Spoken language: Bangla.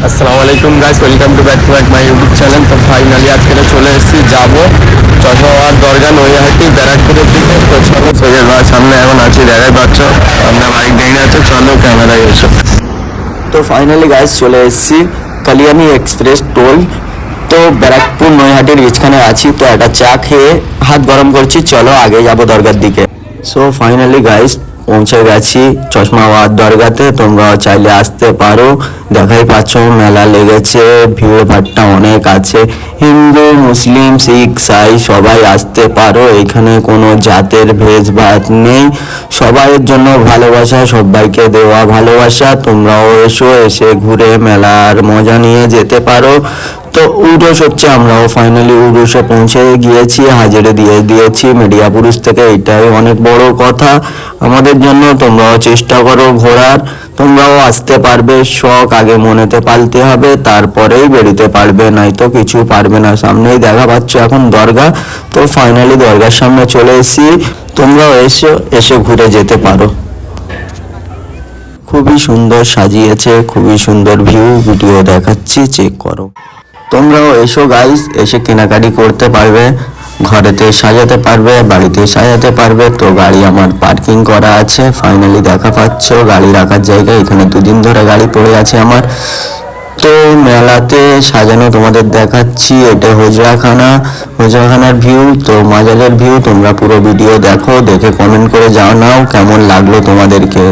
আসসালামু আলাইকুম guys, welcome to back my YouTube channel. তো ফাইনালি আজকে চলে এসেছি, যাবো চশমাবাদ দরগা নৈহাটি ব্যারাকপুরের দিকে। তো চলো সোজা সামনে এখন আছি, দেখাই পাচ্ছ আমরা বাইক নিয়ে আছে। চলো ক্যামেরায় এসো। তো ফাইনালি গাইস চলে এসেছি কালিয়ানি এক্সপ্রেস টোল। তো ব্যারাকপুর নৈহাটির মাঝখানে আছি। তো একটা চা খেয়ে হাত গরম করছি, চলো আগে যাবো দরগার দিকে। সো ফাইনালি গাইস পৌঁছে গেছি চশমাবাদ দরগাতে। তোমরা চাইলে আসতে পারো, দেখাই পাচ্ছ মেলা লেগেছে, ভিড় ভাট্টা অনেক আছে। হিন্দু মুসলিম শিখ সাই সবাই আসতে পারো, এখানে কোনো জাতের ভেদভাব নেই। সবাইয়ের জন্য ভালোবাসা, সবাইকে দেওয়া ভালোবাসা। তোমরাও এসো, এসে ঘুরে মেলার মজা নিয়ে যেতে পারো। তো উরুস হচ্ছে, আমরাও ফাইনালি উরুসে পৌঁছে গিয়েছি, হাজিরে দিয়ে দিয়েছি মিডিয়া পুরুষ থেকে। এটাই অনেক বড় কথা আমাদের জন্য। তোমরাও চেষ্টা করো ঘোরার, তোমরাও আসতে পারবে। শখ আগে মনেতে পালতে হবে, তারপরেই বেরোতে পারবে, নয়তো কিছু পারবে না। সামনেই দেখা পাচ্ছ এখন দরগা। তো ফাইনালি দরগার সামনে চলে এসেছি, তোমরাও এসে ঘুরে যেতে পারো। খুবই সুন্দর সাজিয়েছে, খুবই সুন্দর ভিউ, ভিডিও দেখাচ্ছি, চেক করো। তোমরাও এসো গাইস, এসে কেনাকাটি করতে পারবে, ঘরেতে সাজাতে পারবে, বাড়িতে সাজাতে পারবে। তো গাড়ি আমার পার্কিং করা আছে, ফাইনালি দেখা পাচ্ছ গাড়ি রাখার জায়গা। এখানে দুদিন ধরে গাড়ি পড়ে আছে আমার। তো মেলাতে সাজানো তোমাদের দেখাচ্ছি। এটা হোজরাখানার ভিউ, তো মাজারের ভিউ। তোমরা পুরো ভিডিও দেখো, দেখে কমেন্ট করে জানাও কেমন লাগলো তোমাদেরকে।